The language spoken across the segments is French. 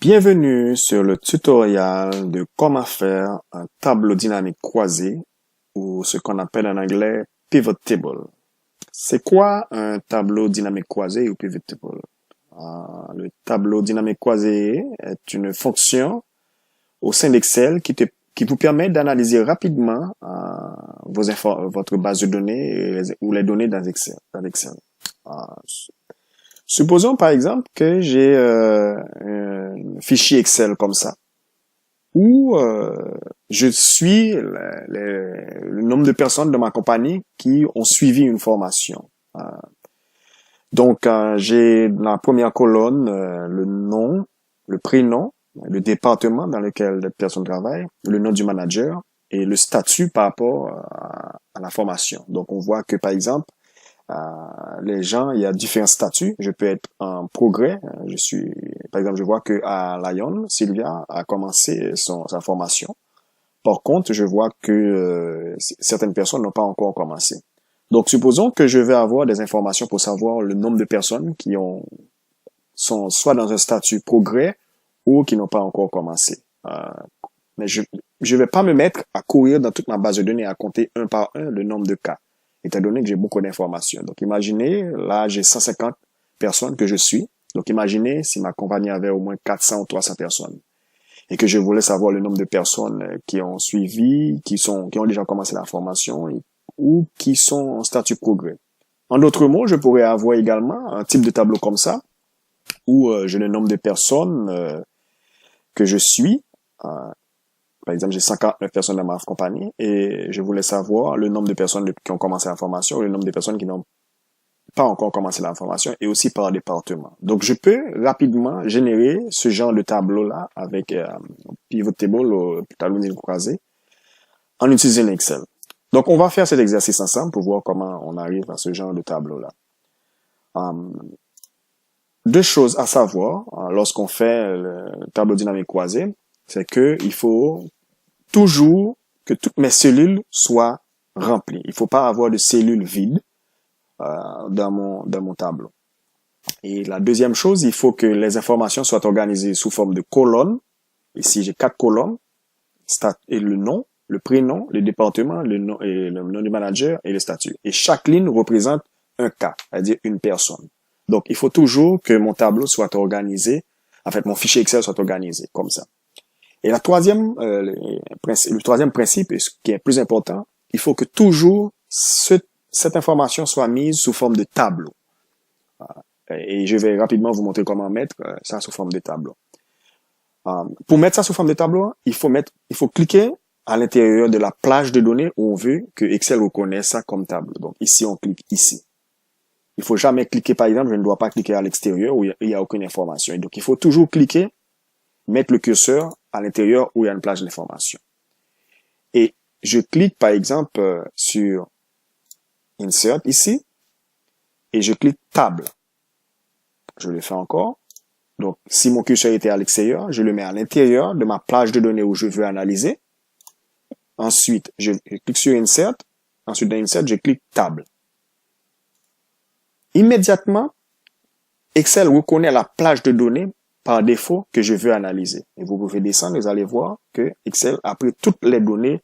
Bienvenue sur le tutoriel de comment faire un tableau dynamique croisé ou ce qu'on appelle en anglais pivot table. C'est quoi un tableau dynamique croisé ou pivot table? Le tableau dynamique croisé est une fonction au sein d'Excel qui vous permet d'analyser rapidement votre base de données ou les données dans Excel. Supposons par exemple que j'ai un fichier Excel comme ça, où je suis le nombre de personnes de ma compagnie qui ont suivi une formation. Donc, j'ai dans la première colonne le nom, le prénom, le département dans lequel la personne travaille, le nom du manager et le statut par rapport à la formation. Donc, on voit que par exemple, les gens, il y a différents statuts. Je peux être en progrès. Par exemple, je vois que à Lyon, Sylvia a commencé sa formation. Par contre, je vois que certaines personnes n'ont pas encore commencé. Donc, supposons que je vais avoir des informations pour savoir le nombre de personnes qui sont soit dans un statut progrès ou qui n'ont pas encore commencé. Mais je vais pas me mettre à courir dans toute ma base de données à compter un par un le nombre de cas, étant donné que j'ai beaucoup d'informations. Donc, imaginez, là, j'ai 150 personnes que je suis. Donc, imaginez si ma compagnie avait au moins 400 ou 300 personnes et que je voulais savoir le nombre de personnes qui ont suivi, qui ont déjà commencé la formation ou qui sont en statut progrès. En d'autres mots, je pourrais avoir également un type de tableau comme ça où j'ai le nombre de personnes que je suis. Par exemple, j'ai 59 personnes dans ma compagnie et je voulais savoir le nombre de personnes qui ont commencé la formation ou le nombre de personnes qui n'ont pas encore commencé la formation et aussi par département. Donc, je peux rapidement générer ce genre de tableau-là avec pivot table ou tableau dynamique croisé en utilisant Excel. Donc, on va faire cet exercice ensemble pour voir comment on arrive à ce genre de tableau-là. Deux choses à savoir lorsqu'on fait le tableau dynamique croisé, c'est que il faut toujours que toutes mes cellules soient remplies. Il faut pas avoir de cellules vides dans mon tableau. Et la deuxième chose, il faut que les informations soient organisées sous forme de colonnes. Ici, j'ai 4 colonnes, et le nom, le prénom, le département, le nom du manager et le statut. Et chaque ligne représente un cas, c'est-à-dire une personne. Donc, il faut toujours que mon tableau soit organisé, en fait, mon fichier Excel soit organisé comme ça. Et le troisième principe, qui est plus important, il faut que toujours cette information soit mise sous forme de tableau. Et je vais rapidement vous montrer comment mettre ça sous forme de tableau. Pour mettre ça sous forme de tableau, il faut cliquer à l'intérieur de la plage de données où on veut que Excel reconnaisse ça comme tableau. Donc ici, on clique ici. Il faut jamais cliquer, par exemple, je ne dois pas cliquer à l'extérieur où il n'y a aucune information. Et donc, il faut toujours cliquer, mettre le curseur à l'intérieur où il y a une plage d'information. Et je clique, par exemple, sur Insert ici, et je clique Table. Je le fais encore. Donc, si mon curseur était à l'extérieur, je le mets à l'intérieur de ma plage de données où je veux analyser. Ensuite, je clique sur Insert. Ensuite, dans Insert, je clique Table. Immédiatement, Excel reconnaît la plage de données par défaut que je veux analyser. Et vous pouvez descendre, vous allez voir que Excel a pris toutes les données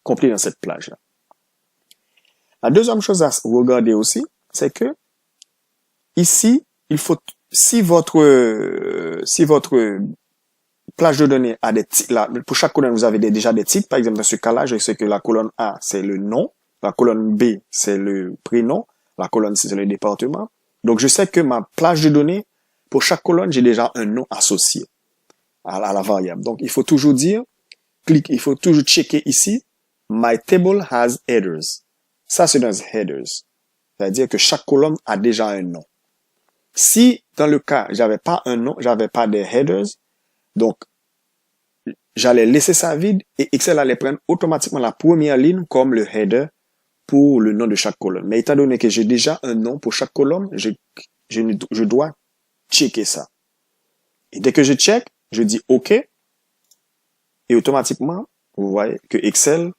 comprises dans cette plage-là. La deuxième chose à regarder aussi, c'est que ici, il faut, si votre plage de données a des titres, là, pour chaque colonne, vous avez déjà des titres. Par exemple, dans ce cas-là, je sais que la colonne A, c'est le nom. La colonne B, c'est le prénom. La colonne C, c'est le département. Donc, je sais que ma plage de données, pour chaque colonne, j'ai déjà un nom associé à la variable. Donc, il faut toujours dire, il faut toujours checker ici, my table has headers. Ça, c'est dans headers. C'est-à-dire que chaque colonne a déjà un nom. Si, dans le cas, j'avais pas un nom, j'avais pas des headers, donc, j'allais laisser ça vide et Excel allait prendre automatiquement la première ligne comme le header pour le nom de chaque colonne. Mais étant donné que j'ai déjà un nom pour chaque colonne, je dois checker ça. Et dès que je check, je dis OK. Et automatiquement, vous voyez que Excel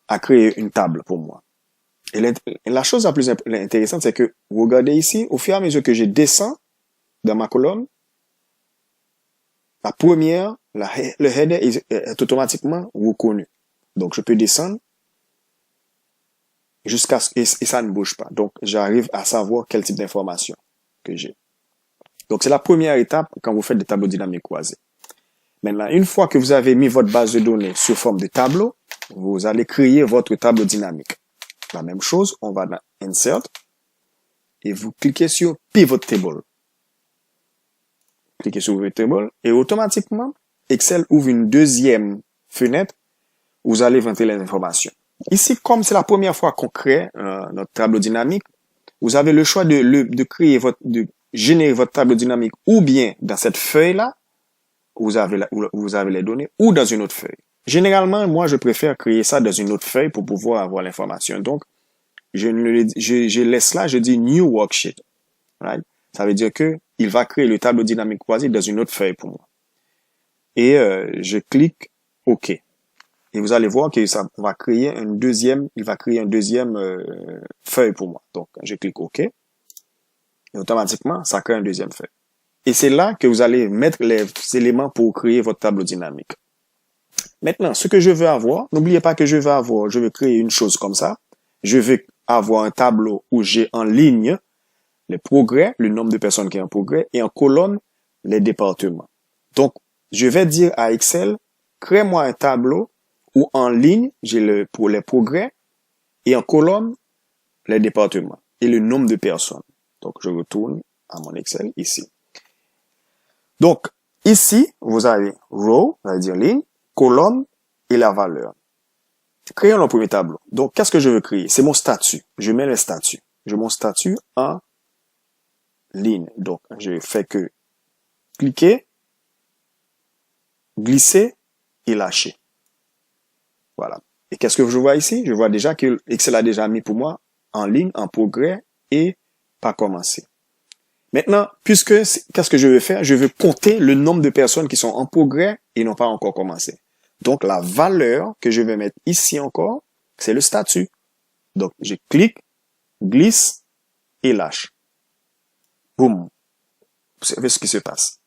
a créé une table pour moi. Et la chose la plus intéressante, c'est que, vous regardez ici, au fur et à mesure que je descends dans ma colonne, la première, le header est automatiquement reconnu. Donc, je peux descendre jusqu'à ce et ça ne bouge pas. Donc, j'arrive à savoir quel type d'information que j'ai. Donc, c'est la première étape quand vous faites des tableaux dynamiques croisés. Maintenant, une fois que vous avez mis votre base de données sous forme de tableau, vous allez créer votre tableau dynamique. La même chose, on va dans Insert et vous cliquez sur Pivot Table. Cliquez sur Pivot Table et automatiquement, Excel ouvre une deuxième fenêtre où vous allez rentrer les informations. Ici, comme c'est la première fois qu'on crée notre tableau dynamique, vous avez le choix de générer votre tableau dynamique ou bien dans cette feuille-là, vous avez les données, ou dans une autre feuille. Généralement, moi, je préfère créer ça dans une autre feuille pour pouvoir avoir l'information. Donc, je laisse là, je dis New Worksheet. Right? Ça veut dire que il va créer le tableau dynamique croisé dans une autre feuille pour moi. Et je clique OK. Et vous allez voir que ça va créer une deuxième feuille pour moi. Donc, je clique OK. Et automatiquement, ça crée une deuxième feuille. Et c'est là que vous allez mettre les éléments pour créer votre tableau dynamique. Maintenant, ce que je veux avoir, n'oubliez pas que je veux créer une chose comme ça. Je veux avoir un tableau où j'ai en ligne les progrès, le nombre de personnes qui sont en progrès, et en colonne, les départements. Donc, je vais dire à Excel, crée-moi un tableau où en ligne, j'ai pour les progrès, et en colonne, les départements, et le nombre de personnes. Donc, je retourne à mon Excel ici. Donc, ici, vous avez row, ça veut dire ligne, colonne et la valeur. Créons le premier tableau. Donc, qu'est-ce que je veux créer? C'est mon statut. Je mets le statut. Je mets mon statut en ligne. Donc, je fais que cliquer, glisser et lâcher. Voilà. Et qu'est-ce que je vois ici? Je vois déjà que Excel a déjà mis pour moi en ligne, en progrès et pas commencé. Maintenant, qu'est-ce que je veux faire? Je veux compter le nombre de personnes qui sont en progrès et n'ont pas encore commencé. Donc, la valeur que je vais mettre ici encore, c'est le statut. Donc, je clique, glisse et lâche. Boum. Vous savez ce qui se passe.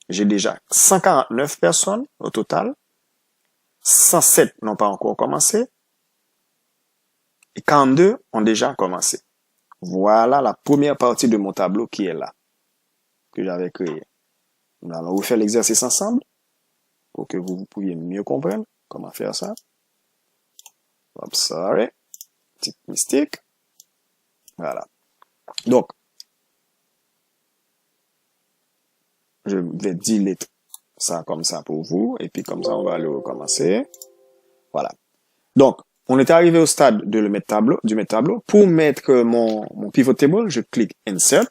J'ai déjà 149 personnes au total. 107 n'ont pas encore commencé. Et 42 ont déjà commencé. Voilà la première partie de mon tableau qui est là, que j'avais créé. Nous allons refaire l'exercice ensemble pour que vous puissiez mieux comprendre comment faire ça. Oops, sorry. Petite mystique. Voilà. Donc, je vais delete ça comme ça pour vous. Et puis comme ça, on va le recommencer. Voilà. Donc, on est arrivé au stade de mettre tableau. Pour mettre mon pivot table, je clique Insert.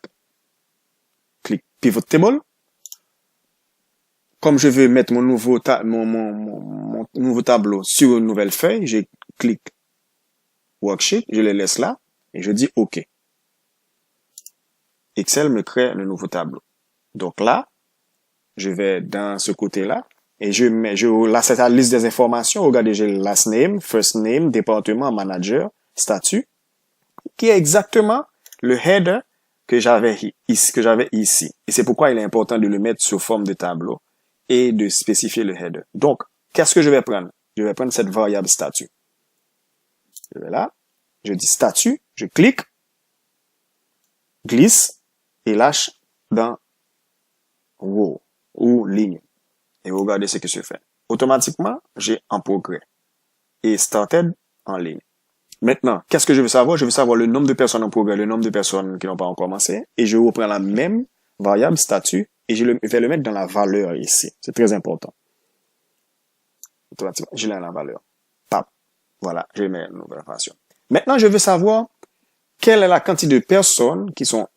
Clique Pivot Table. Comme je veux mettre mon nouveau tableau sur une nouvelle feuille, je clique Worksheet, je le laisse là et je dis OK. Excel me crée le nouveau tableau. Donc là, je vais dans ce côté-là et là, c'est la liste des informations. Regardez, j'ai last name, first name, département, manager, statut, qui est exactement le header que j'avais ici. Et c'est pourquoi il est important de le mettre sous forme de tableau et de spécifier le header. Donc, qu'est-ce que je vais prendre? Je vais prendre cette variable statut. Je vais là, je dis statut, je clique, glisse et lâche dans row ou ligne. Et regardez ce que je fais. Automatiquement, j'ai en progrès et started en ligne. Maintenant, qu'est-ce que je veux savoir? Je veux savoir le nombre de personnes en progrès, le nombre de personnes qui n'ont pas encore commencé. Et je reprends la même variable statut et je vais le mettre dans la valeur ici. C'est très important. Automatiquement, je l'ai dans la valeur. Pap. Voilà, je mets une nouvelle information. Maintenant, je veux savoir quelle est la quantité de personnes qui sont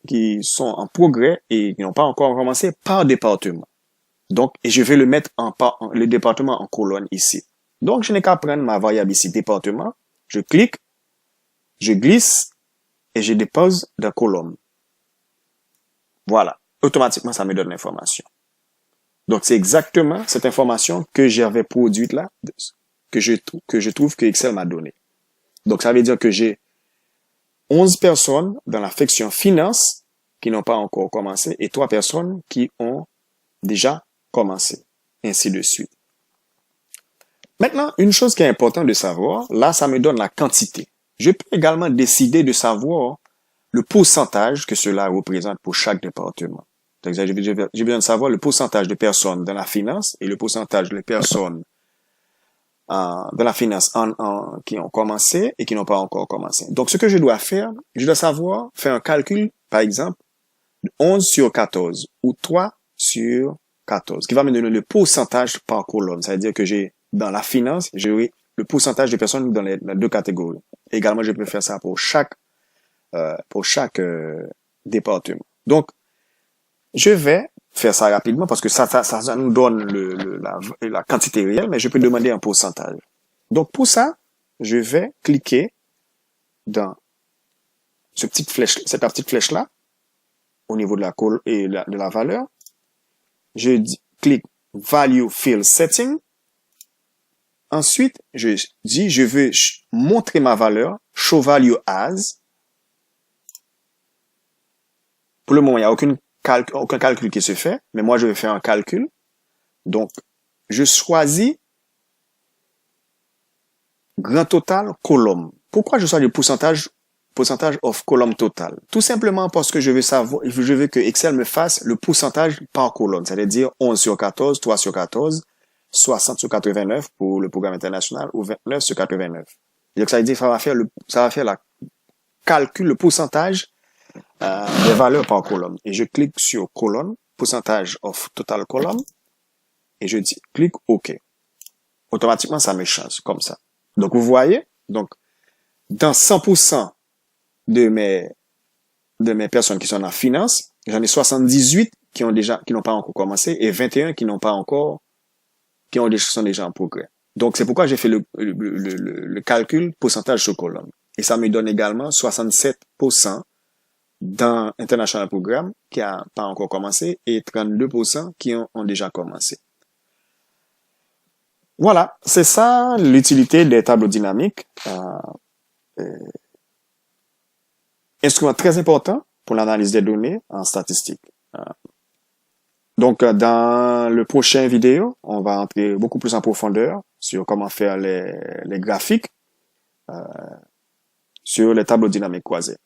en progrès et qui n'ont pas encore commencé par département. Donc, et je vais le mettre le département en colonne ici. Donc, je n'ai qu'à prendre ma variable ici, département. Je clique, je glisse et je dépose dans colonne. Voilà. Automatiquement, ça me donne l'information. Donc, c'est exactement cette information que j'avais produite là, que je trouve que Excel m'a donné. Donc, ça veut dire que j'ai 11 personnes dans la section finance qui n'ont pas encore commencé et 3 personnes qui ont déjà commencé. ainsi de suite. Maintenant, une chose qui est importante de savoir, là, ça me donne la quantité. Je peux également décider de savoir le pourcentage que cela représente pour chaque département. J'ai besoin de savoir le pourcentage de personnes dans la finance et le pourcentage de personnes dans la finance qui ont commencé et qui n'ont pas encore commencé. Donc, ce que je dois faire, je dois savoir faire un calcul, par exemple, de 11 sur 14 ou 3 sur 14, qui va me donner le pourcentage par colonne. C'est-à-dire que j'ai, dans la finance, j'ai le pourcentage de personnes dans les deux catégories. Également, je peux faire ça pour chaque département. Donc, je vais faire ça rapidement parce que ça nous donne la quantité réelle, mais je peux demander un pourcentage. Donc, pour ça, je vais cliquer dans cette petite flèche-là, au niveau de la colle et de la valeur. Je clique Value Field Setting. Ensuite, je dis, je veux montrer ma valeur, Show Value As. Pour le moment, il n'y a aucun calcul qui se fait, mais moi, je vais faire un calcul. Donc, je choisis grand total column. Pourquoi je choisis le pourcentage of column total? Tout simplement parce que je veux que Excel me fasse le pourcentage par colonne, c'est-à-dire 11 sur 14, 3 sur 14, 60 sur 89 pour le programme international ou 29 sur 89. Donc, ça veut dire que ça va faire le pourcentage des valeurs par colonne. Et je clique sur colonne, pourcentage of total column, et je clique OK. Automatiquement, ça me change comme ça. Donc, vous voyez, donc, dans 100% de mes personnes qui sont en finance, j'en ai 78 qui n'ont pas encore commencé et 21 qui sont déjà en progrès. Donc, c'est pourquoi j'ai fait le calcul pourcentage sur colonne. Et ça me donne également 67% dans International Programme qui a pas encore commencé et 32% qui ont déjà commencé. Voilà, c'est ça l'utilité des tableaux dynamiques. Instrument très important pour l'analyse des données en statistique. Donc, dans le prochain vidéo, on va entrer beaucoup plus en profondeur sur comment faire les graphiques sur les tableaux dynamiques croisés.